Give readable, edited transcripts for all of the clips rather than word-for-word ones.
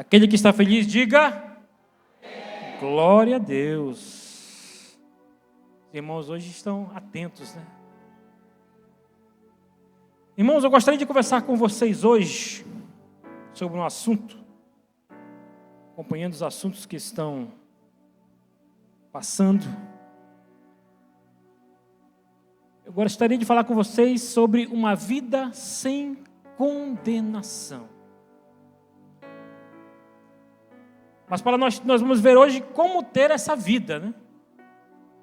Aquele que está feliz, diga: glória a Deus. Os irmãos hoje estão atentos, né? Irmãos, eu gostaria de conversar com vocês hoje sobre um assunto, acompanhando os assuntos que estão passando. Eu gostaria de falar com vocês sobre uma vida sem condenação. Mas para nós vamos ver hoje como ter essa vida, né?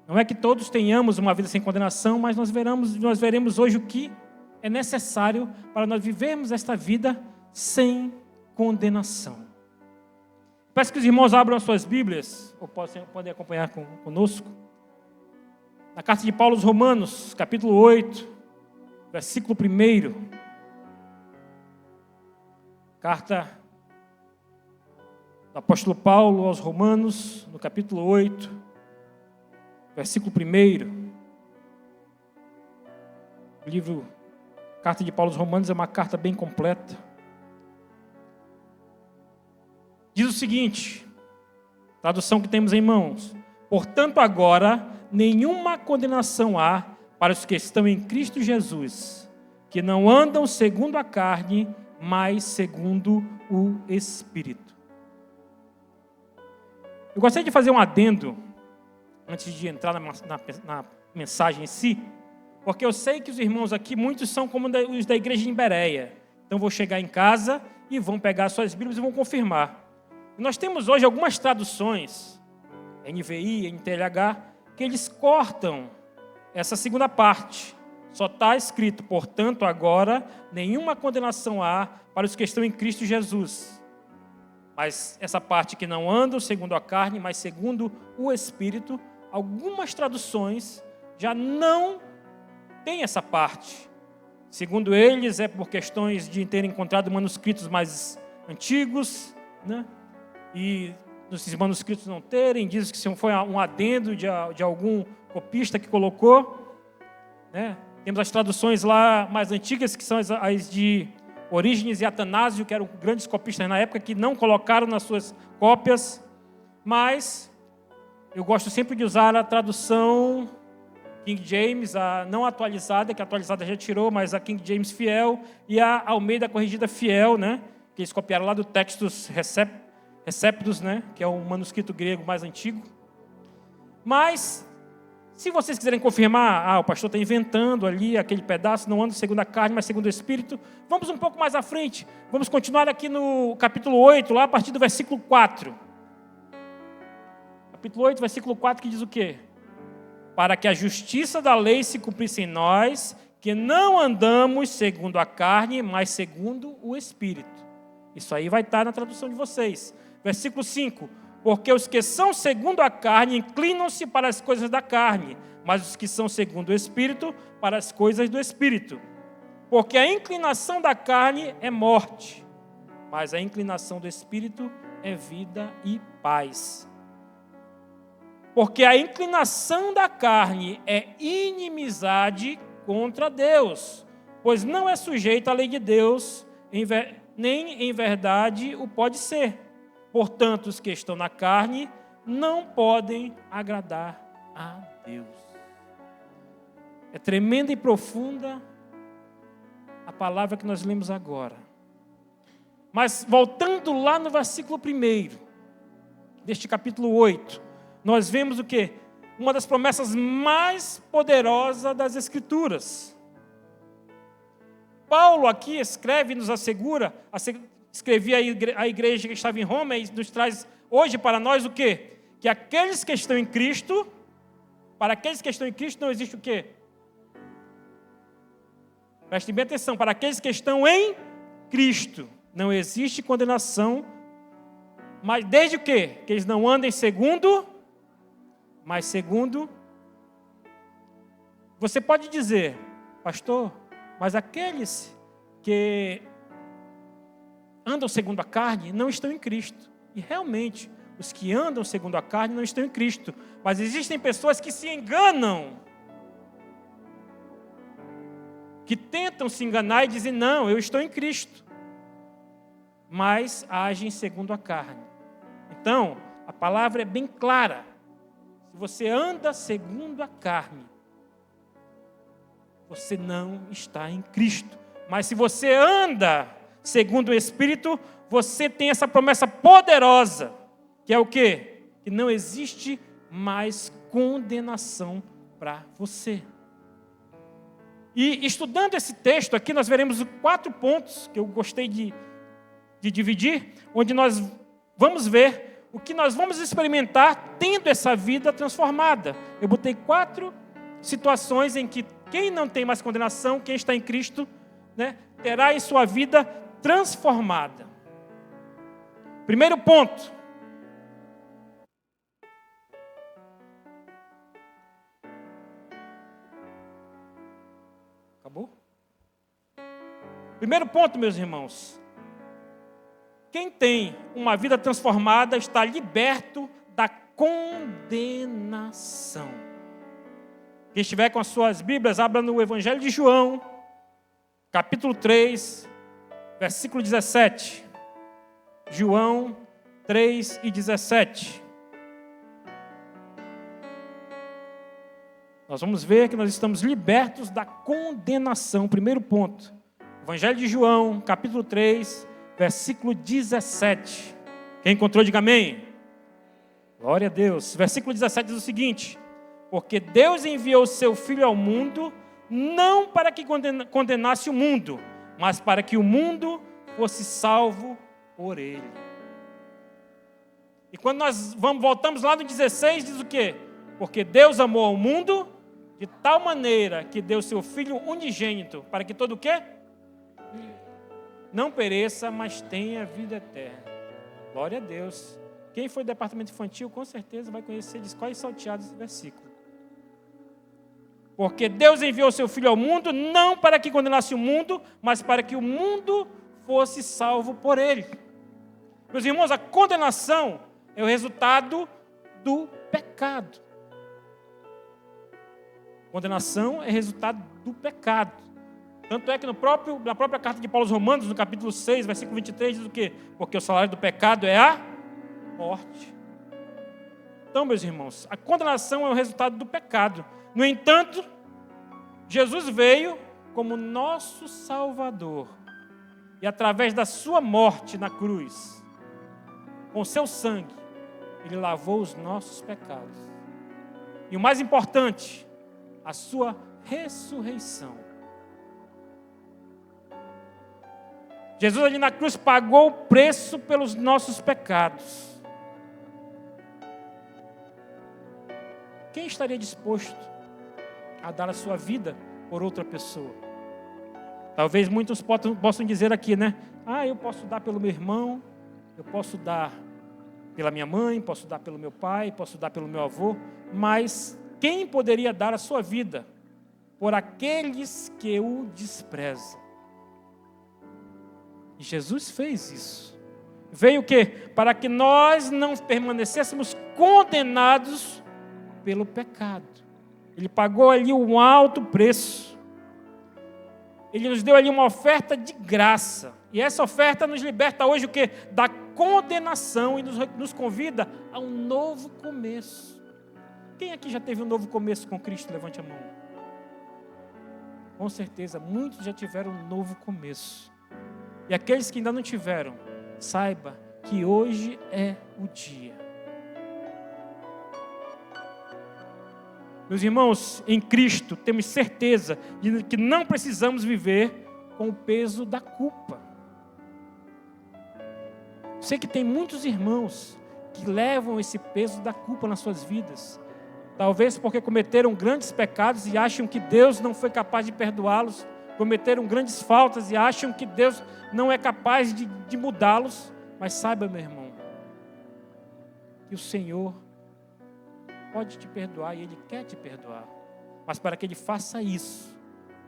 Não é que todos tenhamos uma vida sem condenação, mas nós veremos hoje o que é necessário para nós vivermos esta vida sem condenação. Peço que os irmãos abram as suas Bíblias, ou podem acompanhar conosco, na carta de Paulo aos Romanos, capítulo 8, versículo 1. Carta do apóstolo Paulo aos Romanos, no capítulo 8, versículo 1. O livro Carta de Paulo aos Romanos é uma carta bem completa. Diz o seguinte, tradução que temos em mãos: portanto agora nenhuma condenação há para os que estão em Cristo Jesus, que não andam segundo a carne, mas segundo o Espírito. Eu gostaria de fazer um adendo, antes de entrar na mensagem em si, porque eu sei que os irmãos aqui, muitos são como os da igreja de Bereia. Então vou chegar em casa e vão pegar suas Bíblias e vão confirmar. Nós temos hoje algumas traduções, NVI, NTLH, que eles cortam essa segunda parte. Só está escrito, portanto, agora, nenhuma condenação há para os que estão em Cristo Jesus. Mas essa parte que não andam segundo a carne, mas segundo o Espírito, algumas traduções já não têm essa parte. Segundo eles, é por questões de terem encontrado manuscritos mais antigos, né? E esses manuscritos não terem, diz que se foi um adendo de algum copista que colocou, né? Temos as traduções lá mais antigas, que são as de Orígenes e Atanásio, que eram grandes copistas na época, que não colocaram nas suas cópias, mas eu gosto sempre de usar a tradução King James, a não atualizada, que a atualizada já tirou, mas a King James fiel, e a Almeida corrigida fiel, né? Que eles copiaram lá do Textus Receptus, né? Que é o manuscrito grego mais antigo. Mas, se vocês quiserem confirmar, o pastor está inventando ali aquele pedaço, não anda segundo a carne, mas segundo o Espírito, vamos um pouco mais à frente. Vamos continuar aqui no capítulo 8, lá a partir do versículo 4. Capítulo 8, versículo 4, que diz o quê? Para que a justiça da lei se cumprisse em nós, que não andamos segundo a carne, mas segundo o Espírito. Isso aí vai estar na tradução de vocês. Versículo 5. Porque os que são segundo a carne inclinam-se para as coisas da carne, mas os que são segundo o Espírito, para as coisas do Espírito. Porque a inclinação da carne é morte, mas a inclinação do Espírito é vida e paz. Porque a inclinação da carne é inimizade contra Deus, pois não é sujeito à lei de Deus, nem em verdade o pode ser. Portanto, os que estão na carne não podem agradar a Deus. É tremenda e profunda a palavra que nós lemos agora. Mas voltando lá no versículo 1 deste capítulo 8, nós vemos o quê? Uma das promessas mais poderosas das Escrituras. Paulo aqui escreve, nos assegura, escrevia a igreja que estava em Roma e nos traz hoje para nós o quê? Que aqueles que estão em Cristo, para aqueles que estão em Cristo não existe o quê? Prestem bem atenção, para aqueles que estão em Cristo não existe condenação, mas desde o quê? Que eles não andem segundo, mas segundo. Você pode dizer, pastor, mas aqueles que andam segundo a carne não estão em Cristo. E realmente, os que andam segundo a carne não estão em Cristo. Mas existem pessoas que se enganam, que tentam se enganar e dizem, não, eu estou em Cristo. mas agem segundo a carne. Então, a palavra é bem clara. Se você anda segundo a carne, você não está em Cristo. Mas se você anda segundo o Espírito, você tem essa promessa poderosa, que é o quê? Que não existe mais condenação para você. E estudando esse texto aqui, nós veremos 4 pontos que eu gostei de dividir, onde nós vamos ver o que nós vamos experimentar tendo essa vida transformada. Eu botei 4 situações em que quem não tem mais condenação, quem está em Cristo, né, terá em sua vida transformada. Primeiro ponto. Acabou? Primeiro ponto, meus irmãos. Quem tem uma vida transformada está liberto da condenação. Quem estiver com as suas Bíblias, abra no Evangelho de João, capítulo 3, versículo 17. João 3 e 17. Nós vamos ver que nós estamos libertos da condenação. Primeiro ponto. Evangelho de João, capítulo 3, versículo 17. Quem encontrou, diga amém. Glória a Deus. Versículo 17 diz o seguinte: porque Deus enviou o seu Filho ao mundo, não para que condenasse o mundo, mas para que o mundo fosse salvo por ele. E quando nós voltamos lá no 16, diz o quê? Porque Deus amou ao mundo de tal maneira que deu seu Filho unigênito, para que todo o quê? Não pereça, mas tenha vida eterna. Glória a Deus. Quem foi do departamento infantil, com certeza vai conhecer de quais salteados esse versículo. Porque Deus enviou seu Filho ao mundo, não para que condenasse o mundo, mas para que o mundo fosse salvo por ele. Meus irmãos, a condenação é o resultado do pecado. Condenação é resultado do pecado. Tanto é que na própria carta de Paulo aos Romanos, no capítulo 6, versículo 23, diz o quê? Porque o salário do pecado é a morte. Então, meus irmãos, a condenação é o resultado do pecado. No entanto, Jesus veio como nosso Salvador. E através da sua morte na cruz, com seu sangue, ele lavou os nossos pecados. E o mais importante, a sua ressurreição. Jesus ali na cruz pagou o preço pelos nossos pecados. Quem estaria disposto a dar a sua vida por outra pessoa? Talvez muitos possam dizer aqui, né? Eu posso dar pelo meu irmão, eu posso dar pela minha mãe, posso dar pelo meu pai, posso dar pelo meu avô, mas quem poderia dar a sua vida por aqueles que o desprezam? E Jesus fez isso. Veio o quê? Para que nós não permanecêssemos condenados pelo pecado. Ele pagou ali um alto preço. Ele nos deu ali uma oferta de graça. E essa oferta nos liberta hoje o quê? Da condenação e nos convida a um novo começo. Quem aqui já teve um novo começo com Cristo? Levante a mão. Com certeza, muitos já tiveram um novo começo. E aqueles que ainda não tiveram, saiba que hoje é o dia. Meus irmãos, em Cristo temos certeza de que não precisamos viver com o peso da culpa. Sei que tem muitos irmãos que levam esse peso da culpa nas suas vidas. Talvez porque cometeram grandes pecados e acham que Deus não foi capaz de perdoá-los. Cometeram grandes faltas e acham que Deus não é capaz de mudá-los. Mas saiba, meu irmão, que o Senhor pode te perdoar e Ele quer te perdoar. Mas para que Ele faça isso,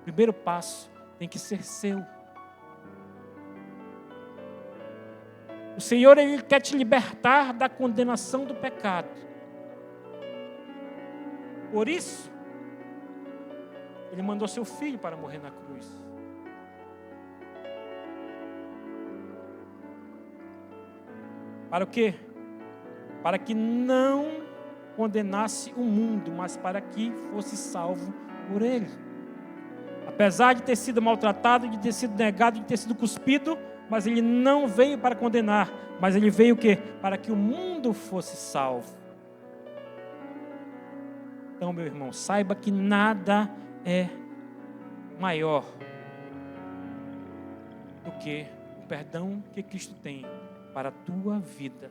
o primeiro passo tem que ser seu. O Senhor, Ele quer te libertar da condenação do pecado. Por isso, Ele mandou seu Filho para morrer na cruz. Para o quê? Para que não condenasse o mundo, mas para que fosse salvo por ele. Apesar de ter sido maltratado, de ter sido negado, de ter sido cuspido, mas ele não veio para condenar, mas ele veio o quê? Para que o mundo fosse salvo. Então, meu irmão, saiba que nada é maior do que o perdão que Cristo tem para a tua vida.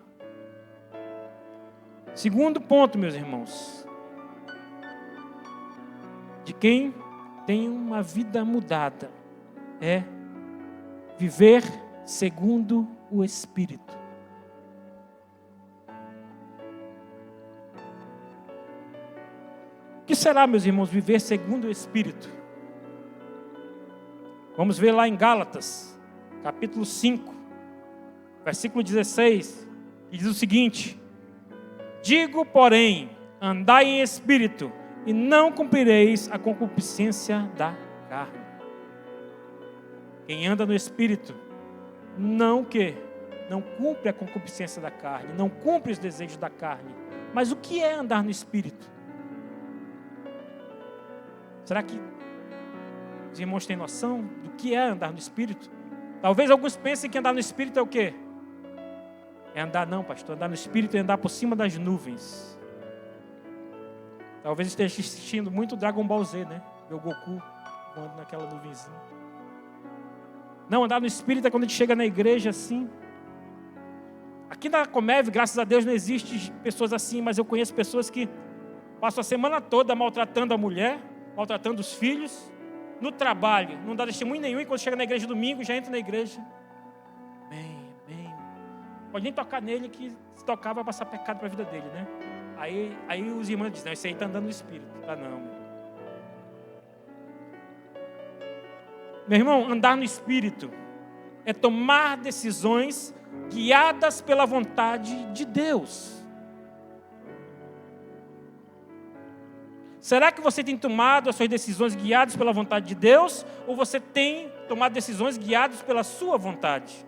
Segundo ponto, meus irmãos, de quem tem uma vida mudada, é viver segundo o Espírito. O que será, meus irmãos, viver segundo o Espírito? Vamos ver lá em Gálatas, capítulo 5, versículo 16, que diz o seguinte: digo, porém, andai em Espírito, e não cumprireis a concupiscência da carne. Quem anda no Espírito, não cumpre a concupiscência da carne, não cumpre os desejos da carne. Mas o que é andar no Espírito? Será que os irmãos têm noção do que é andar no Espírito? Talvez alguns pensem que andar no Espírito é o quê? É andar, não, pastor. Andar no Espírito é andar por cima das nuvens. Talvez esteja assistindo muito Dragon Ball Z, né? Ver o Goku voando naquela nuvenzinha. Não, andar no Espírito é quando a gente chega na igreja assim. Aqui na Comeve, graças a Deus, não existe pessoas assim, mas eu conheço pessoas que passam a semana toda maltratando a mulher, maltratando os filhos, no trabalho, não dá testemunho nenhum, e quando chega na igreja domingo, já entra na igreja. Amém, amém. Pode nem tocar nele, que se tocar vai passar pecado para a vida dele, né? Aí os irmãos dizem, não, esse aí está andando no Espírito. Tá não, meu irmão, andar no Espírito é tomar decisões guiadas pela vontade de Deus. Será que você tem tomado as suas decisões guiadas pela vontade de Deus? Ou você tem tomado decisões guiadas pela sua vontade?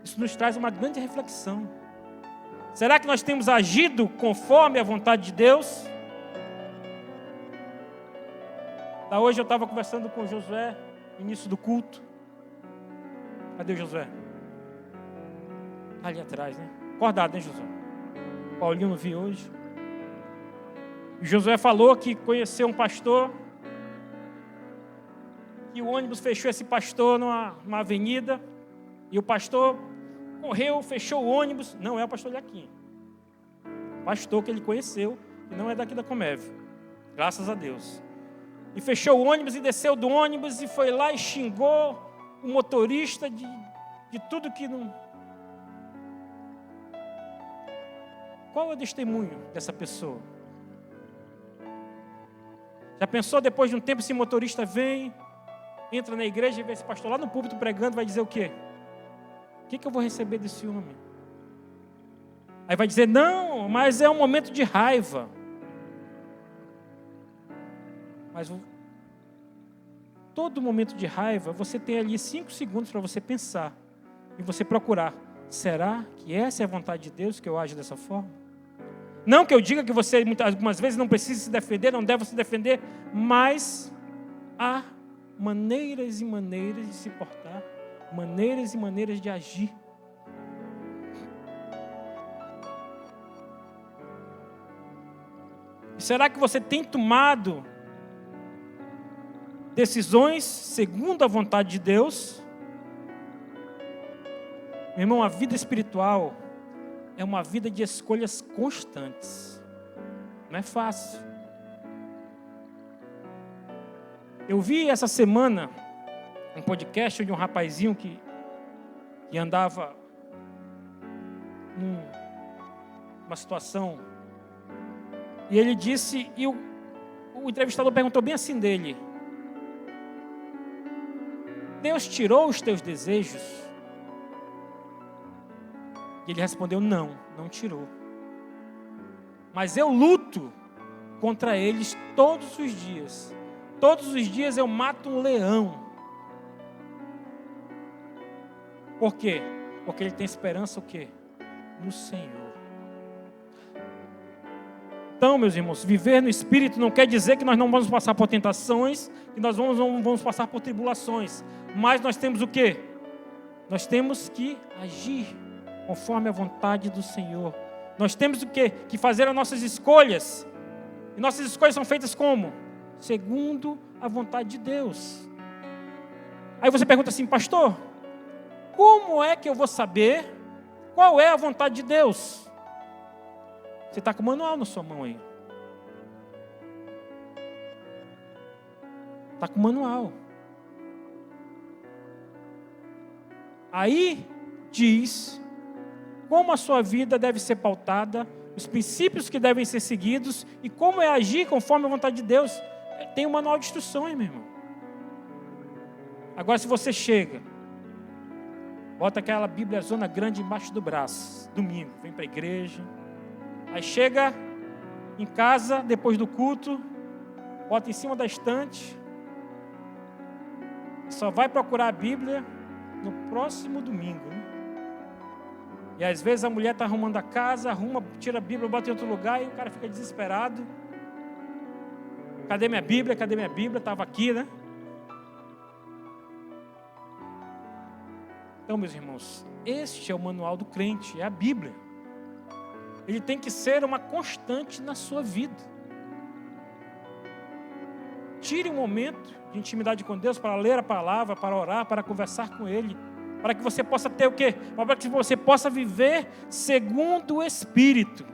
Isso nos traz uma grande reflexão. Será que nós temos agido conforme a vontade de Deus? Hoje eu estava conversando com o Josué, no início do culto. Cadê o Josué? Ali atrás, né? Acordado, né, Josué? Paulinho não vi hoje. O Josué falou que conheceu um pastor, que o ônibus fechou esse pastor numa avenida, e o pastor correu, fechou o ônibus. Não é o pastor Iaquim. O pastor que ele conheceu, e não é daqui da Comeve. Graças a Deus. E fechou o ônibus e desceu do ônibus e foi lá e xingou o motorista de tudo que não... Qual é o testemunho dessa pessoa? Já pensou, depois de um tempo, esse motorista vem, entra na igreja e vê esse pastor lá no púlpito pregando, vai dizer o quê? O que eu vou receber desse homem? Aí vai dizer, não, mas é um momento de raiva. Mas todo momento de raiva, você tem ali 5 segundos para você pensar e você procurar. Será que essa é a vontade de Deus, que eu ajo dessa forma? Não que eu diga que você algumas vezes não precisa se defender, não deve se defender, mas há maneiras e maneiras de se portar, maneiras e maneiras de agir. E será que você tem tomado decisões segundo a vontade de Deus? Meu irmão, a vida espiritual é uma vida de escolhas constantes. Não é fácil. Eu vi essa semana um podcast de um rapazinho que andava numa situação, e ele disse, e o entrevistador perguntou bem assim dele: Deus tirou os teus desejos? E ele respondeu, não tirou. Mas eu luto contra eles todos os dias. Todos os dias eu mato um leão. Por quê? Porque ele tem esperança o quê? No Senhor. Então, meus irmãos, viver no Espírito não quer dizer que nós não vamos passar por tentações, que nós não vamos passar por tribulações. Mas nós temos o quê? Nós temos que agir conforme a vontade do Senhor. Nós temos o quê? Que fazer as nossas escolhas. E nossas escolhas são feitas como? Segundo a vontade de Deus. Aí você pergunta assim, pastor, como é que eu vou saber qual é a vontade de Deus? Você está com o manual na sua mão aí. Está com o manual. Aí diz como a sua vida deve ser pautada, os princípios que devem ser seguidos e como é agir conforme a vontade de Deus. Tem um manual de instruções, meu irmão. Agora, se você chega, bota aquela Bíblia zona grande embaixo do braço, domingo, vem para a igreja, aí chega em casa, depois do culto, bota em cima da estante, só vai procurar a Bíblia no próximo domingo, né? E às vezes a mulher está arrumando a casa, tira a Bíblia, bota em outro lugar e o cara fica desesperado. Cadê minha Bíblia? Cadê minha Bíblia? Estava aqui, né? Então, meus irmãos, este é o manual do crente, é a Bíblia. Ele tem que ser uma constante na sua vida. Tire um momento de intimidade com Deus para ler a palavra, para orar, para conversar com Ele, para que você possa ter o quê? Para que você possa viver segundo o Espírito.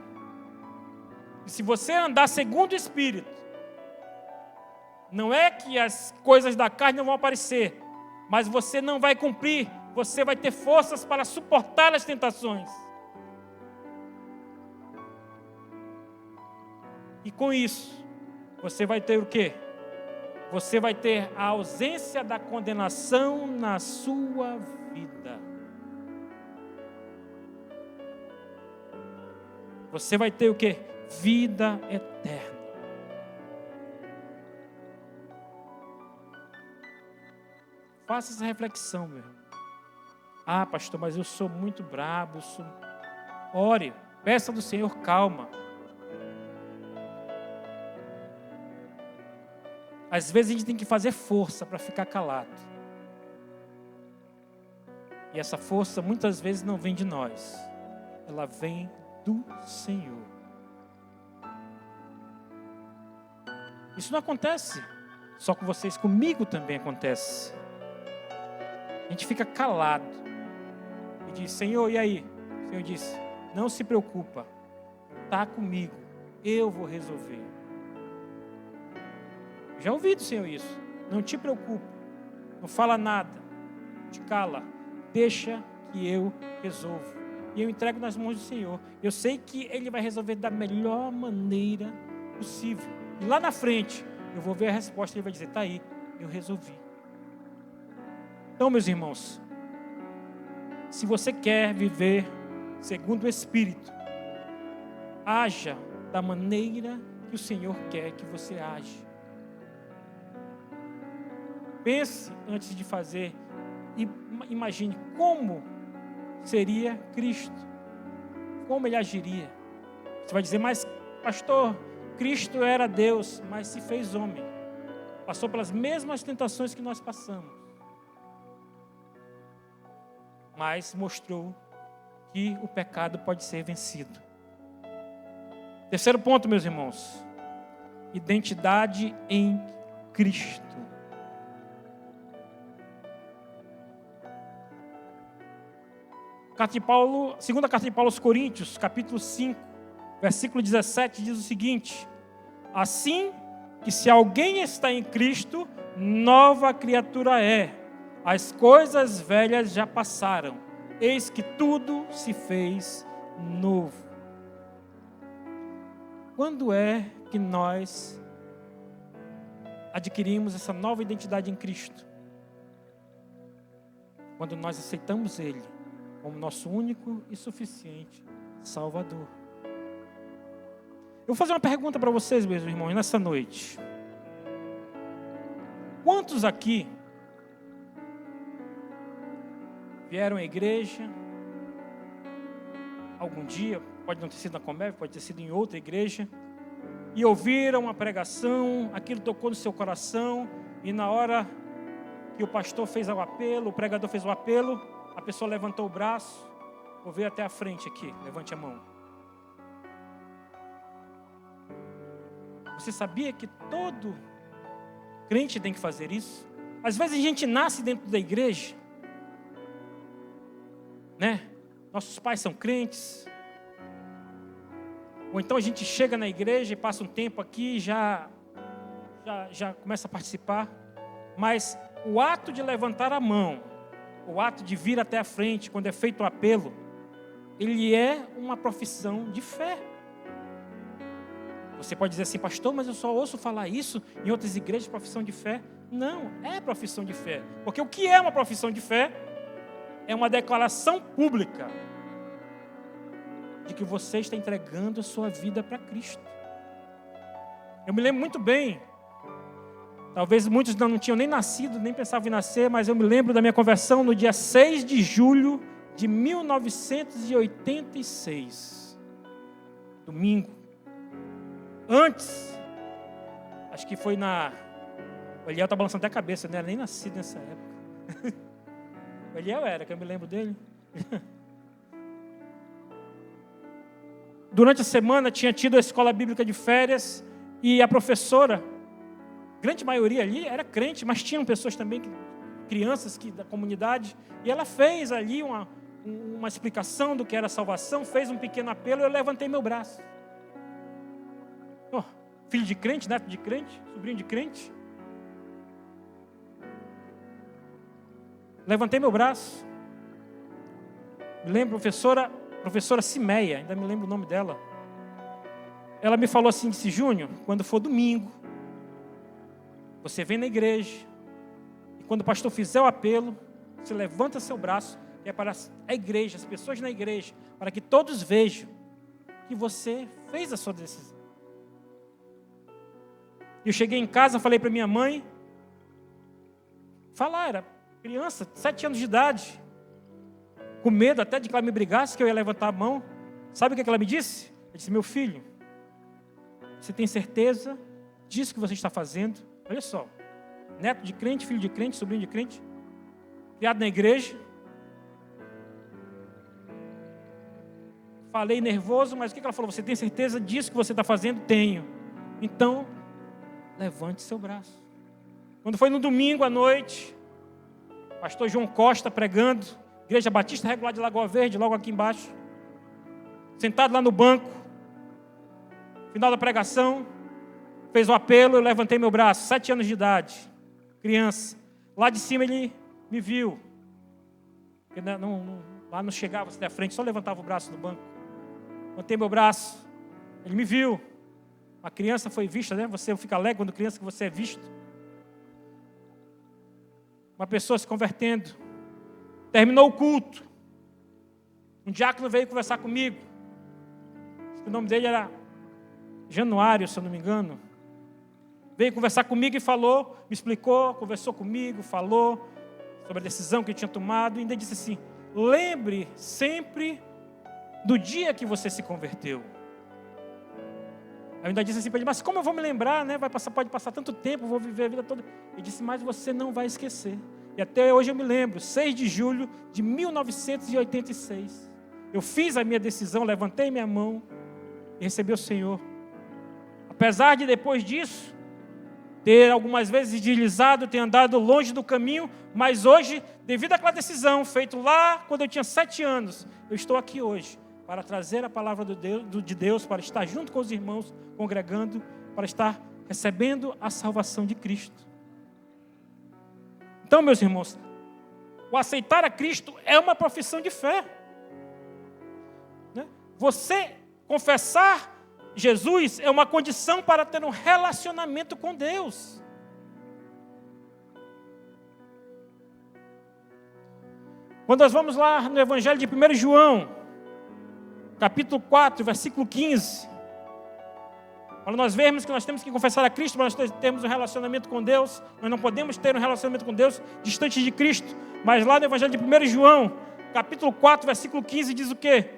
E se você andar segundo o Espírito, não é que as coisas da carne não vão aparecer, mas você não vai cumprir, você vai ter forças para suportar as tentações. E com isso, você vai ter o quê? Você vai ter a ausência da condenação na sua vida. Você vai ter o quê? Vida eterna. Faça essa reflexão, meu irmão. Ah, pastor, mas eu sou muito brabo. Ore, peça do Senhor calma. Às vezes a gente tem que fazer força para ficar calado. E essa força muitas vezes não vem de nós. Ela vem do Senhor. Isso não acontece só com vocês, comigo também acontece. A gente fica calado e diz, Senhor, e aí? O Senhor disse, não se preocupa, está comigo, eu vou resolver. Já ouvi do Senhor isso. Não te preocupa, não fala nada, te cala, deixa que eu resolvo. E eu entrego nas mãos do Senhor. Eu sei que Ele vai resolver da melhor maneira possível. E lá na frente, eu vou ver a resposta e Ele vai dizer, está aí, eu resolvi. Então, meus irmãos, se você quer viver segundo o Espírito, haja da maneira que o Senhor quer que você age. Pense antes de fazer e imagine como seria Cristo, como Ele agiria. Você vai dizer, mas pastor, Cristo era Deus, mas se fez homem, passou pelas mesmas tentações que nós passamos, mas mostrou que o pecado pode ser vencido. Terceiro ponto, meus irmãos, identidade em Cristo. Segunda carta de Paulo aos Coríntios, capítulo 5, versículo 17, diz o seguinte: assim que se alguém está em Cristo, nova criatura é. As coisas velhas já passaram, eis que tudo se fez novo. Quando é que nós adquirimos essa nova identidade em Cristo? Quando nós aceitamos Ele como nosso único e suficiente Salvador. Eu vou fazer uma pergunta para vocês, meus irmãos, nessa noite. Quantos aqui vieram à igreja, algum dia, pode não ter sido na Comeb, pode ter sido em outra igreja, e ouviram a pregação, aquilo tocou no seu coração, e na hora que o pastor fez o apelo, o pregador fez o apelo, a pessoa levantou o braço, vou ver até a frente aqui, levante a mão. Você sabia que todo crente tem que fazer isso? Às vezes a gente nasce dentro da igreja, né? Nossos pais são crentes, ou então a gente chega na igreja e passa um tempo aqui e já começa a participar, mas o ato de levantar a mão, o ato de vir até a frente, quando é feito o apelo, ele é uma profissão de fé. Você pode dizer assim, pastor, mas eu só ouço falar isso em outras igrejas, profissão de fé. Não, é profissão de fé. Porque o que é uma profissão de fé? É uma declaração pública de que você está entregando a sua vida para Cristo. Eu me lembro muito bem, talvez muitos não tinham nem nascido, nem pensavam em nascer, mas eu me lembro da minha conversão no dia 6 de julho de 1986. Domingo. Antes, acho que foi o Eliel está balançando até a cabeça, não era nem nascido nessa época. O Eliel era, que eu me lembro dele. Durante a semana tinha tido a escola bíblica de férias e a professora, grande maioria ali era crente, mas tinham pessoas também, crianças da comunidade, e ela fez ali uma explicação do que era salvação, fez um pequeno apelo e eu levantei meu braço. Filho de crente, neto de crente, sobrinho de crente. Levantei meu braço. Me lembro, professora Cimeia, ainda me lembro o nome dela. Ela me falou assim, disse, Júnior, quando for domingo, você vem na igreja, e quando o pastor fizer o apelo, você levanta seu braço, que é para a igreja, as pessoas na igreja, para que todos vejam que você fez a sua decisão. Eu cheguei em casa, falei para minha mãe, era criança, 7 anos de idade, com medo até de que ela me brigasse, que eu ia levantar a mão. Sabe o que ela me disse? Ela disse, meu filho, você tem certeza disso que você está fazendo? Olha só, neto de crente, filho de crente, sobrinho de crente, criado na igreja. Falei nervoso, mas o que ela falou? Você tem certeza disso que você está fazendo? Tenho. Então, levante seu braço. Quando foi no domingo à noite, pastor João Costa pregando, Igreja Batista Regular de Lagoa Verde, logo aqui embaixo, sentado lá no banco, final da pregação, fez o apelo, eu levantei meu braço, 7 anos de idade, criança. Lá de cima ele me viu, lá não chegava até a frente, só levantava o braço no banco. Levantei meu braço, ele me viu. A criança foi vista, né? Você fica alegre quando criança que você é visto. Uma pessoa se convertendo. Terminou o culto. Um diácono veio conversar comigo. O nome dele era Januário, se eu não me engano. Veio conversar comigo e falou, me explicou, conversou comigo, falou sobre a decisão que eu tinha tomado. E ainda disse assim, lembre sempre do dia que você se converteu. Eu ainda disse assim para ele, mas como eu vou me lembrar, né? Pode passar tanto tempo, vou viver a vida toda. Ele disse, mas você não vai esquecer. E até hoje eu me lembro, 6 de julho de 1986. Eu fiz a minha decisão, levantei minha mão e recebi o Senhor. Apesar de depois disso, ter algumas vezes deslizado, ter andado longe do caminho, mas hoje, devido àquela decisão, feita lá quando eu tinha 7 anos, eu estou aqui hoje para trazer a palavra de Deus, para estar junto com os irmãos, congregando, para estar recebendo a salvação de Cristo. Então, meus irmãos, o aceitar a Cristo é uma profissão de fé. Você confessar Jesus é uma condição para ter um relacionamento com Deus. Quando nós vamos lá no Evangelho de 1 João, capítulo 4, versículo 15, para nós vermos que nós temos que confessar a Cristo, para nós termos um relacionamento com Deus, nós não podemos ter um relacionamento com Deus distante de Cristo, mas lá no Evangelho de 1 João, capítulo 4, versículo 15, diz o quê?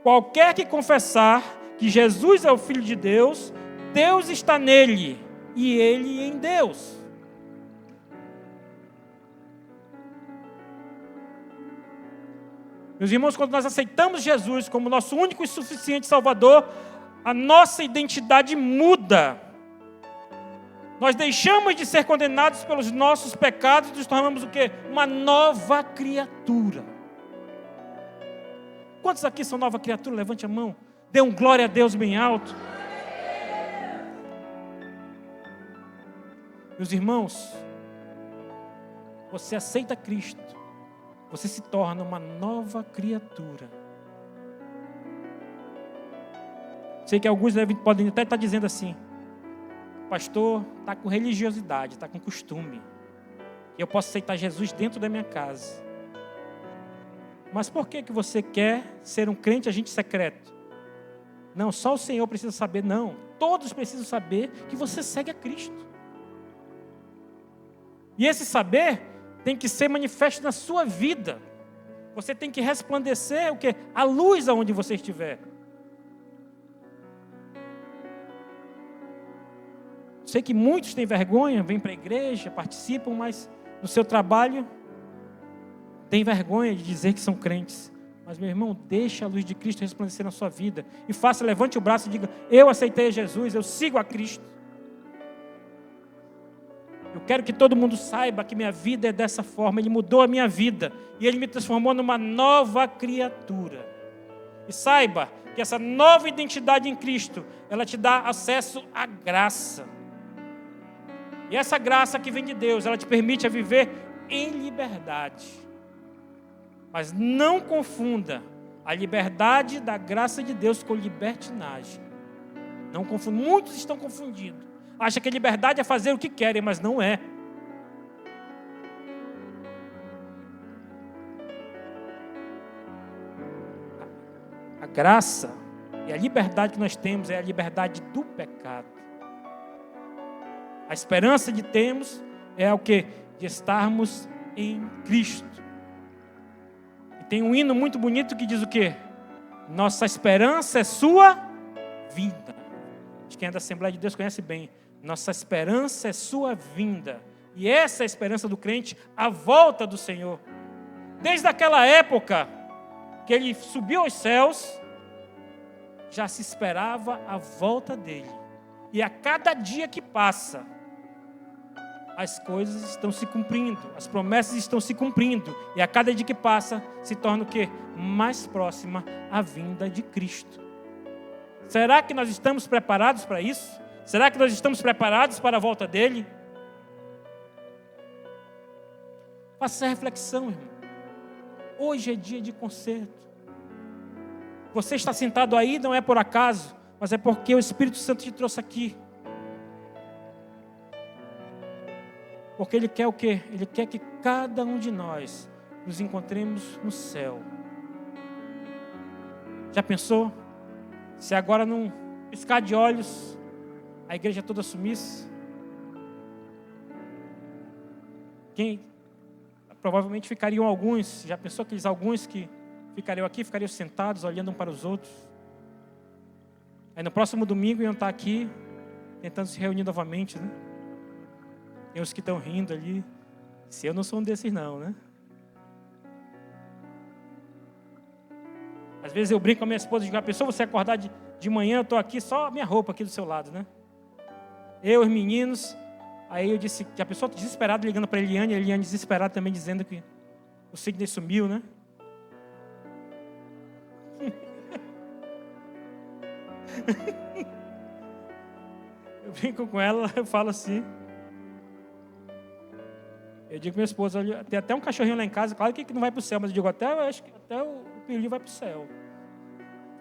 Qualquer que confessar que Jesus é o Filho de Deus, Deus está nele e ele em Deus. Meus irmãos, quando nós aceitamos Jesus como nosso único e suficiente Salvador, a nossa identidade muda. Nós deixamos de ser condenados pelos nossos pecados e nos tornamos o quê? Uma nova criatura. Quantos aqui são nova criatura? Levante a mão. Dê um glória a Deus bem alto. Meus irmãos, você aceita Cristo, você se torna uma nova criatura. Sei que alguns podem até estar dizendo assim: pastor, está com religiosidade, está com costume. Eu posso aceitar Jesus dentro da minha casa. Mas por que você quer ser um crente agente secreto? Não, só o Senhor precisa saber. Não, todos precisam saber que você segue a Cristo. E esse saber tem que ser manifesto na sua vida. Você tem que resplandecer o quê? A luz aonde você estiver. Sei que muitos têm vergonha, vêm para a igreja, participam, mas no seu trabalho tem vergonha de dizer que são crentes. Mas, meu irmão, deixe a luz de Cristo resplandecer na sua vida. E levante o braço e diga: eu aceitei Jesus, eu sigo a Cristo. Eu quero que todo mundo saiba que minha vida é dessa forma. Ele mudou a minha vida e Ele me transformou numa nova criatura. E saiba que essa nova identidade em Cristo, ela te dá acesso à graça. E essa graça que vem de Deus, ela te permite a viver em liberdade. Mas não confunda a liberdade da graça de Deus com libertinagem. Não confunda. Muitos estão confundidos. Acham que a liberdade é fazer o que querem, mas não é. A graça e a liberdade que nós temos é a liberdade do pecado. A esperança de termos é o que? De estarmos em Cristo. E tem um hino muito bonito que diz o quê? Nossa esperança é sua vinda. Quem é da Assembleia de Deus conhece bem. Nossa esperança é sua vinda. E essa é a esperança do crente, a volta do Senhor. Desde aquela época que ele subiu aos céus, já se esperava a volta dele. E a cada dia que passa, as coisas estão se cumprindo, as promessas estão se cumprindo. E a cada dia que passa, se torna o quê? Mais próxima a vinda de Cristo. Será que nós estamos preparados para isso? Será que nós estamos preparados para a volta dele? Faça essa reflexão, irmão. Hoje é dia de concerto. Você está sentado aí não é por acaso, mas é porque o Espírito Santo te trouxe aqui. Porque Ele quer o quê? Ele quer que cada um de nós nos encontremos no céu. Já pensou? Se agora num piscar de olhos, a igreja toda sumisse? Provavelmente ficariam alguns, já pensou aqueles alguns que ficariam aqui, ficariam sentados, olhando um para os outros? Aí no próximo domingo iam estar aqui, tentando se reunir novamente, né? Tem os que estão rindo ali. Se eu não sou um desses não, né? Às vezes eu brinco com a minha esposa e digo: a pessoa, você acordar de manhã, eu estou aqui, só a minha roupa aqui do seu lado, né? Eu, os meninos. Aí eu disse que a pessoa desesperada ligando para a Eliane desesperada também dizendo que o Sidney sumiu, né? Eu brinco com ela, eu falo assim. Eu digo para minha esposa: olha, tem até um cachorrinho lá em casa, claro que não vai para o céu, mas eu digo, eu acho que até o Pilinho vai para o céu.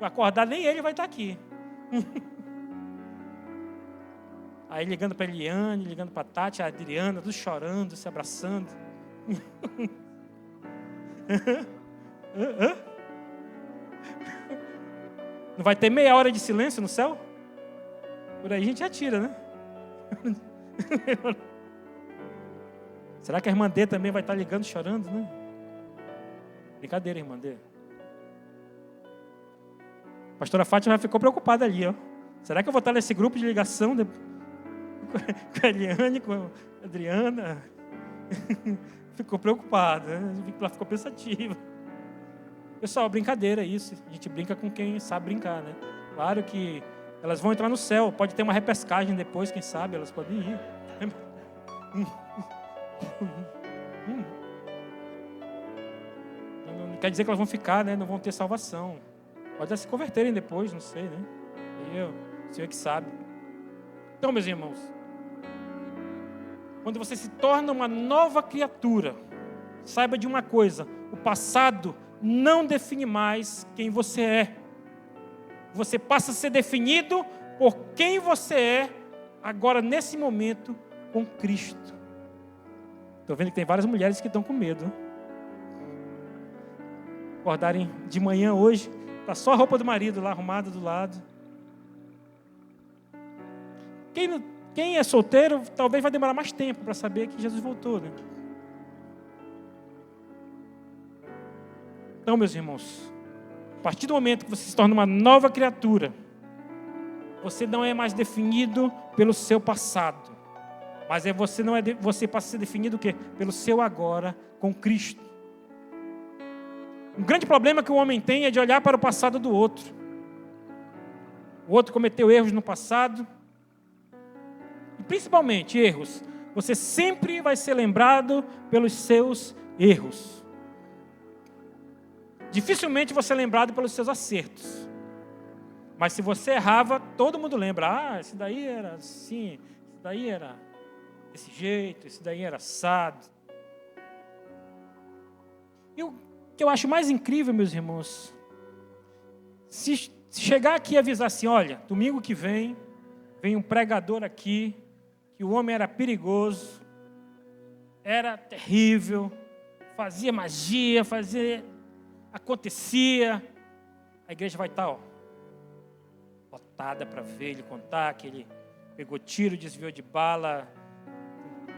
Vai acordar, nem ele vai estar aqui. Aí ligando para a Eliane, ligando para a Tati, a Adriana, todos chorando, se abraçando. Não vai ter meia hora de silêncio no céu? Por aí a gente atira, né? Será que a irmã D também vai estar ligando, chorando, né? Brincadeira, irmã D. A pastora Fátima já ficou preocupada ali, ó. Será que eu vou estar nesse grupo de ligação com a Eliane, com a Adriana? Ficou preocupada, ela ficou pensativa. Pessoal, brincadeira isso. A gente brinca com quem sabe brincar, né? Claro que elas vão entrar no céu. Pode ter uma repescagem depois, quem sabe, elas podem ir. Não quer dizer que elas vão ficar, né? Não vão ter salvação. Pode se converterem depois, não sei, né? O Senhor que sabe. Então, meus irmãos, quando você se torna uma nova criatura, saiba de uma coisa: o passado não define mais quem você é. Você passa a ser definido por quem você é, agora nesse momento, com Cristo. Estou vendo que tem várias mulheres que estão com medo. Acordarem de manhã hoje, está só a roupa do marido lá arrumada do lado. Quem é solteiro, talvez vai demorar mais tempo para saber que Jesus voltou, né? Então, meus irmãos, a partir do momento que você se torna uma nova criatura, você não é mais definido pelo seu passado, mas você passa a ser definido o quê? Pelo seu agora com Cristo. Um grande problema que o homem tem é de olhar para o passado do outro. O outro cometeu erros no passado, e principalmente erros. Você sempre vai ser lembrado pelos seus erros. Dificilmente você é lembrado pelos seus acertos. Mas se você errava, todo mundo lembra. Ah, esse daí era assim, esse daí era desse jeito, esse daí era assado. E o que eu acho mais incrível, meus irmãos, se chegar aqui e avisar assim: olha, domingo que vem um pregador aqui, que o homem era perigoso, era terrível, fazia magia, acontecia, a igreja vai estar, lotada para ver ele contar que ele pegou tiro, desviou de bala.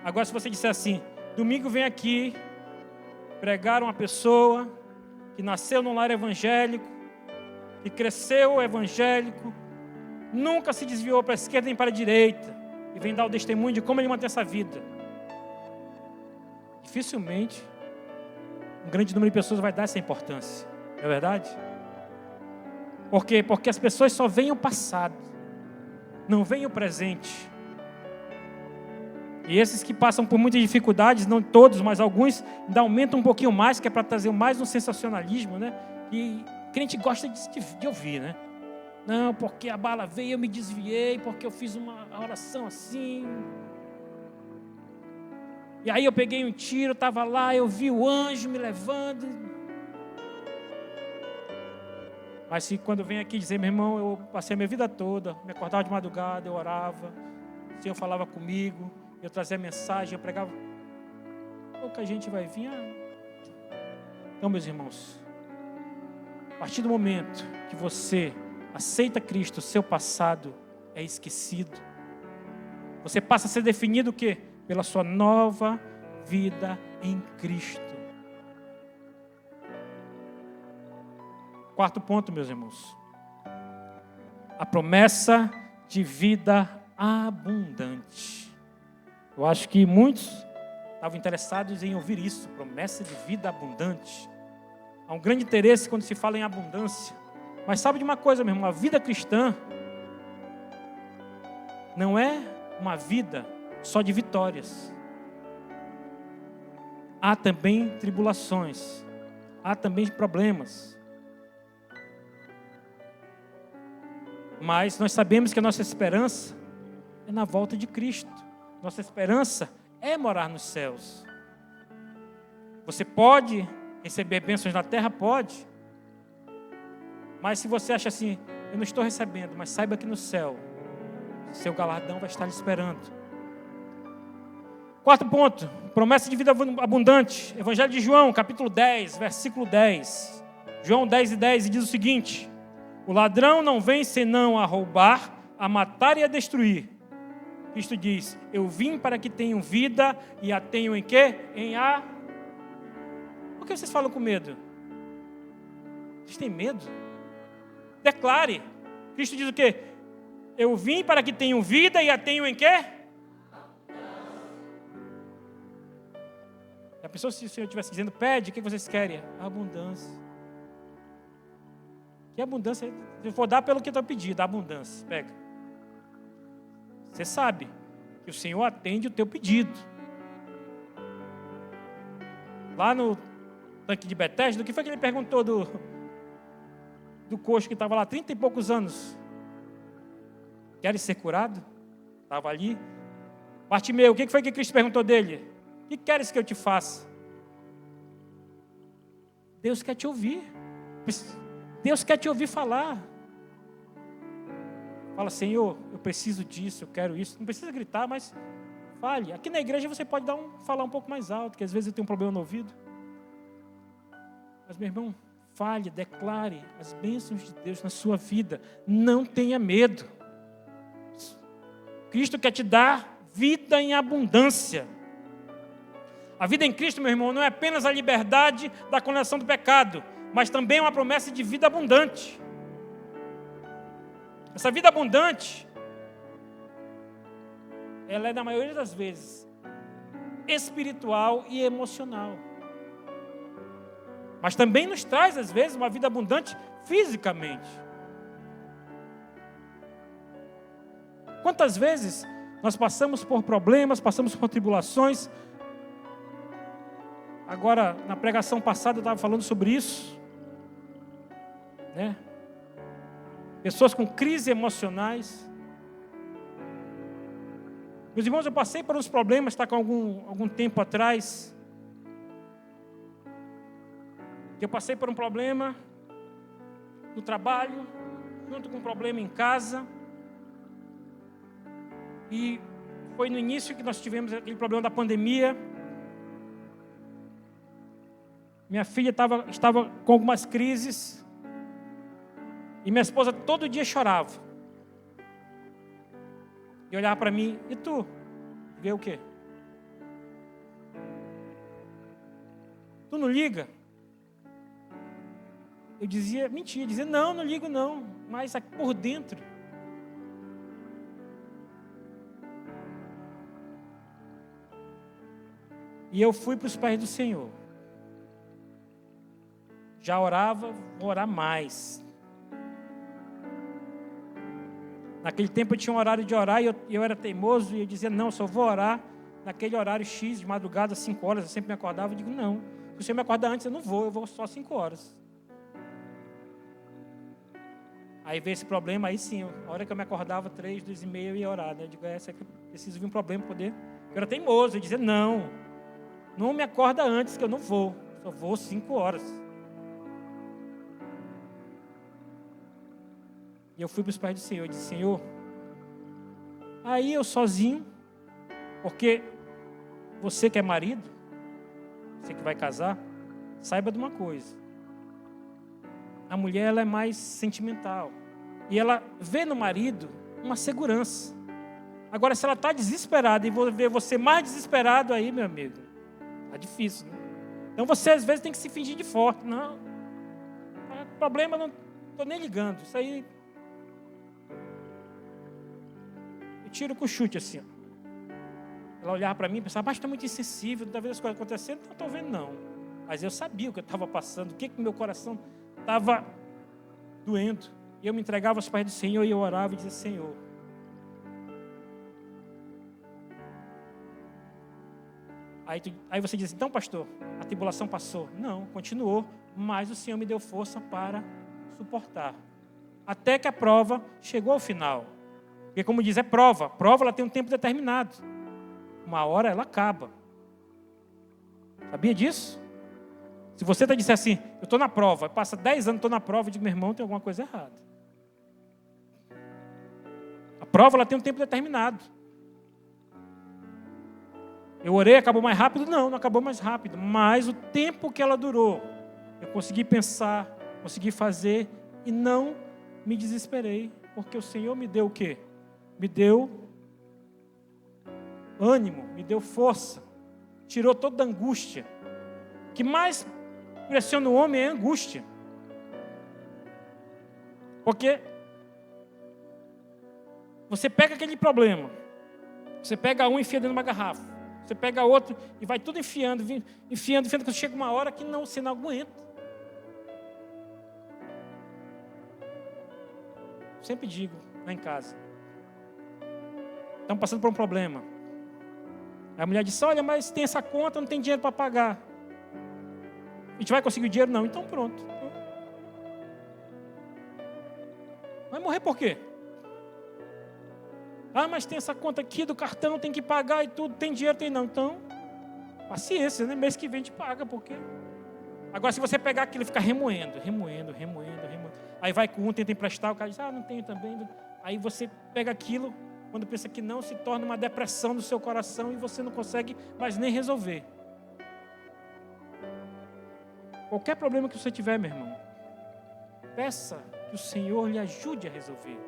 Agora, se você disser assim: domingo vem aqui pregar uma pessoa que nasceu num lar evangélico, que cresceu evangélico, nunca se desviou para a esquerda nem para a direita, e vem dar o testemunho de como ele mantém essa vida. Dificilmente um grande número de pessoas vai dar essa importância, não é verdade? Por quê? Porque as pessoas só veem o passado, não veem o presente. E esses que passam por muitas dificuldades, não todos, mas alguns, ainda aumentam um pouquinho mais, que é para trazer mais um sensacionalismo, né? E crente gosta de ouvir, né? Não, porque a bala veio, eu me desviei, porque eu fiz uma oração assim. E aí eu peguei um tiro, estava lá, eu vi o anjo me levando. Mas se quando vem aqui dizer: meu irmão, eu passei a minha vida toda, me acordava de madrugada, eu orava, o Senhor falava comigo, eu trazia mensagem, eu pregava, pouca gente vai vir. Então, meus irmãos, a partir do momento que você aceita Cristo, o seu passado é esquecido. Você passa a ser definido o quê? Pela sua nova vida em Cristo. Quarto ponto, meus irmãos: a promessa de vida abundante. Eu acho que muitos estavam interessados em ouvir isso, promessa de vida abundante. Há um grande interesse quando se fala em abundância. Mas sabe de uma coisa, meu irmão? A vida cristã não é uma vida só de vitórias. Há também tribulações, há também problemas. Mas nós sabemos que a nossa esperança é na volta de Cristo. Nossa esperança é morar nos céus. Você pode receber bênçãos na terra? Pode. Mas se você acha assim: eu não estou recebendo, mas saiba que no céu seu galardão vai estar lhe esperando. Quarto ponto: promessa de vida abundante. Evangelho de João, capítulo 10, versículo 10. João 10:10, e diz o seguinte: o ladrão não vem senão a roubar, a matar e a destruir. Cristo diz: eu vim para que tenham vida e a tenham em quê? Por que vocês falam com medo? Vocês têm medo? Declare. Cristo diz o quê? Eu vim para que tenham vida e a tenham em quê? A pessoa, se o Senhor estivesse dizendo, pede, o que vocês querem? Abundância. Que abundância? Se eu for dar pelo que está pedindo, abundância. Pega. Você sabe que o Senhor atende o teu pedido. Lá no tanque de Betesda, o que foi que ele perguntou do coxo que estava lá 30 e poucos anos? Queres ser curado? Estava ali. Bartimeu, o que foi que Cristo perguntou dele? O que queres que eu te faça? Deus quer te ouvir. Deus quer te ouvir falar. Fala, Senhor, eu preciso disso, eu quero isso. Não precisa gritar, mas fale. Aqui na igreja você pode falar um pouco mais alto, que às vezes eu tenho um problema no ouvido. Mas, meu irmão, fale, declare as bênçãos de Deus na sua vida. Não tenha medo. Cristo quer te dar vida em abundância. A vida em Cristo, meu irmão, não é apenas a liberdade da condenação do pecado, mas também uma promessa de vida abundante. Essa vida abundante, ela é, na maioria das vezes, espiritual e emocional. Mas também nos traz, às vezes, uma vida abundante fisicamente. Quantas vezes nós passamos por problemas, passamos por tribulações. Agora, na pregação passada eu estava falando sobre isso, né? Pessoas com crises emocionais. Meus irmãos, eu passei por uns problemas, está com algum tempo atrás. Eu passei por um problema no trabalho, junto com um problema em casa. E foi no início que nós tivemos aquele problema da pandemia. Minha filha estava com algumas crises. E minha esposa todo dia chorava. E olhava para mim, e tu? Vê o quê? Tu não liga? Eu dizia, mentira, dizia, não ligo não. Mas por dentro. E eu fui para os pés do Senhor. Já orava, vou orar mais. Naquele tempo eu tinha um horário de orar e eu era teimoso e eu dizia, não, só vou orar naquele horário X, de madrugada, 5 horas, eu sempre me acordava. Eu digo, não, se você me acordar antes eu não vou, eu vou só 5 horas. Aí veio esse problema, aí sim, a hora que eu me acordava, 3, 2h30 eu ia orar, né? Eu digo, essa aqui, preciso vir um problema para poder. Eu era teimoso, eu dizia, não me acorda antes que eu não vou, só vou 5 horas. E eu fui para os pés do Senhor e disse, Senhor, aí eu sozinho, porque você que é marido, você que vai casar, saiba de uma coisa. A mulher, ela é mais sentimental. E ela vê no marido uma segurança. Agora, se ela está desesperada e ver você mais desesperado aí, meu amigo, tá difícil, né? Então você às vezes tem que se fingir de forte. Não, problema, não estou nem ligando. Isso aí eu tiro com chute assim. Ela olhava para mim e pensava, mas está muito insensível, não está vendo as coisas acontecendo? Não estou vendo não. Mas eu sabia o que eu estava passando, o que meu coração estava doendo. E eu me entregava aos pés do Senhor e eu orava e dizia, Senhor, aí você diz, então pastor, a tribulação passou. Não, continuou, mas o Senhor me deu força para suportar. Até que a prova chegou ao final. Porque como diz, é prova ela tem um tempo determinado. Uma hora ela acaba. Sabia disso? Se você está dizendo assim, eu estou na prova, passa 10 anos, estou na prova, eu digo, meu irmão, tem alguma coisa errada. A prova ela tem um tempo determinado. Eu orei, acabou mais rápido? Não acabou mais rápido. Mas o tempo que ela durou, eu consegui pensar, consegui fazer e não me desesperei. Porque o Senhor me deu o quê? Me deu ânimo, me deu força. Tirou toda a angústia. O que mais pressiona o homem é a angústia. Porque você pega aquele problema, você pega um e enfia dentro de uma garrafa, você pega outro e vai tudo enfiando, quando chega uma hora que você não aguenta. Sempre digo lá em casa, estamos passando por um problema. A mulher disse, olha, mas tem essa conta, não tem dinheiro para pagar. A gente vai conseguir o dinheiro? Não, então pronto. Vai morrer por quê? Ah, mas tem essa conta aqui do cartão, tem que pagar e tudo, tem dinheiro, tem não. Então, paciência, né? Mês que vem a gente paga, por quê? Agora, se você pegar aquilo e ficar remoendo. Aí vai com um, tenta emprestar, o cara diz, não tenho também. Aí você pega aquilo, quando pensa que não, se torna uma depressão no seu coração e você não consegue mais nem resolver. Qualquer problema que você tiver, meu irmão, peça que o Senhor lhe ajude a resolver.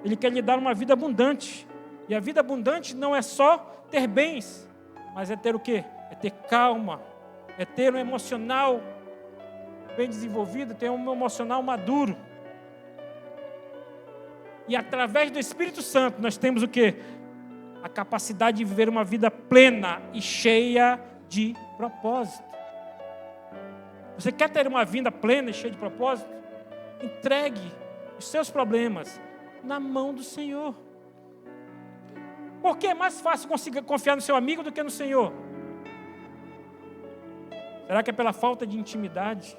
Ele quer lhe dar uma vida abundante. E a vida abundante não é só ter bens, mas é ter o quê? É ter calma, é ter um emocional bem desenvolvido, ter um emocional maduro. E através do Espírito Santo nós temos o quê? A capacidade de viver uma vida plena e cheia de propósito. Você quer ter uma vida plena e cheia de propósito? Entregue os seus problemas na mão do Senhor. Porque é mais fácil conseguir confiar no seu amigo do que no Senhor? Será que é pela falta de intimidade?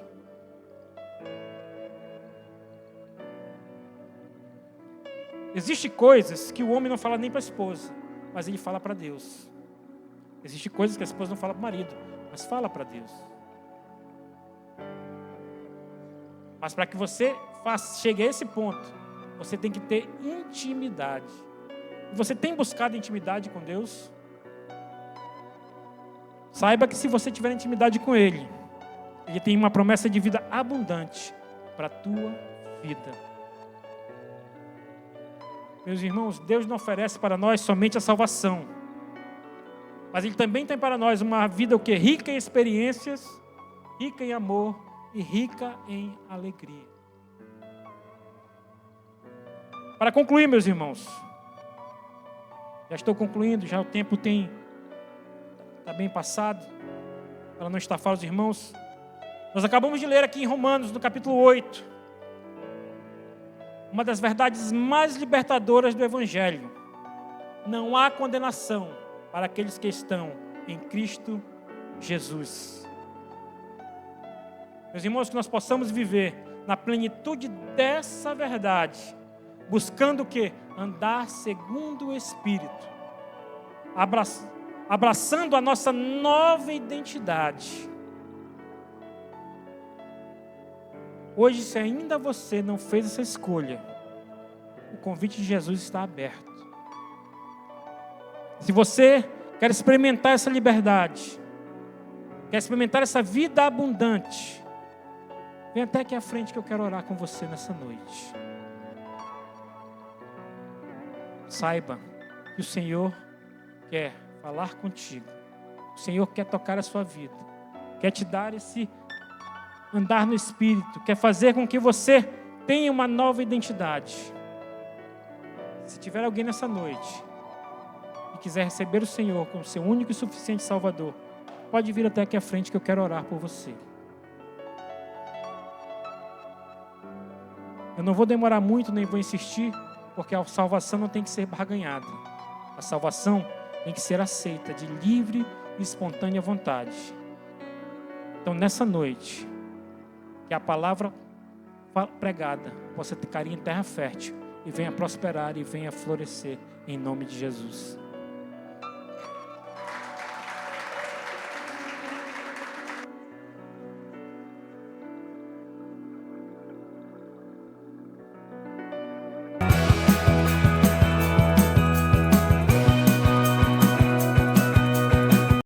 Existem coisas que o homem não fala nem para a esposa, mas ele fala para Deus. Existem coisas que a esposa não fala para o marido, mas fala para Deus. Mas para que você chegue a esse ponto, você tem que ter intimidade. Você tem buscado intimidade com Deus? Saiba que se você tiver intimidade com Ele, Ele tem uma promessa de vida abundante para a tua vida. Meus irmãos, Deus não oferece para nós somente a salvação, mas Ele também tem para nós uma vida o quê? Rica em experiências, rica em amor e rica em alegria. Para concluir, meus irmãos, já estou concluindo, já o tempo está bem passado, para não estafar os irmãos. Nós acabamos de ler aqui em Romanos, no capítulo 8, uma das verdades mais libertadoras do Evangelho. Não há condenação para aqueles que estão em Cristo Jesus. Meus irmãos, que nós possamos viver na plenitude dessa verdade, buscando o quê? Andar segundo o Espírito, abraçando a nossa nova identidade. Hoje, se ainda você não fez essa escolha, o convite de Jesus está aberto. Se você quer experimentar essa liberdade, quer experimentar essa vida abundante, vem até aqui à frente que eu quero orar com você nessa noite. Saiba que o Senhor quer falar contigo. O Senhor quer tocar a sua vida. Quer te dar esse andar no Espírito. Quer fazer com que você tenha uma nova identidade. Se tiver alguém nessa noite e quiser receber o Senhor como seu único e suficiente Salvador, pode vir até aqui à frente que eu quero orar por você. Eu não vou demorar muito, nem vou insistir, porque a salvação não tem que ser barganhada. A salvação tem que ser aceita de livre e espontânea vontade. Então, nessa noite, que a palavra pregada possa ter carinho em terra fértil e venha prosperar e venha florescer em nome de Jesus.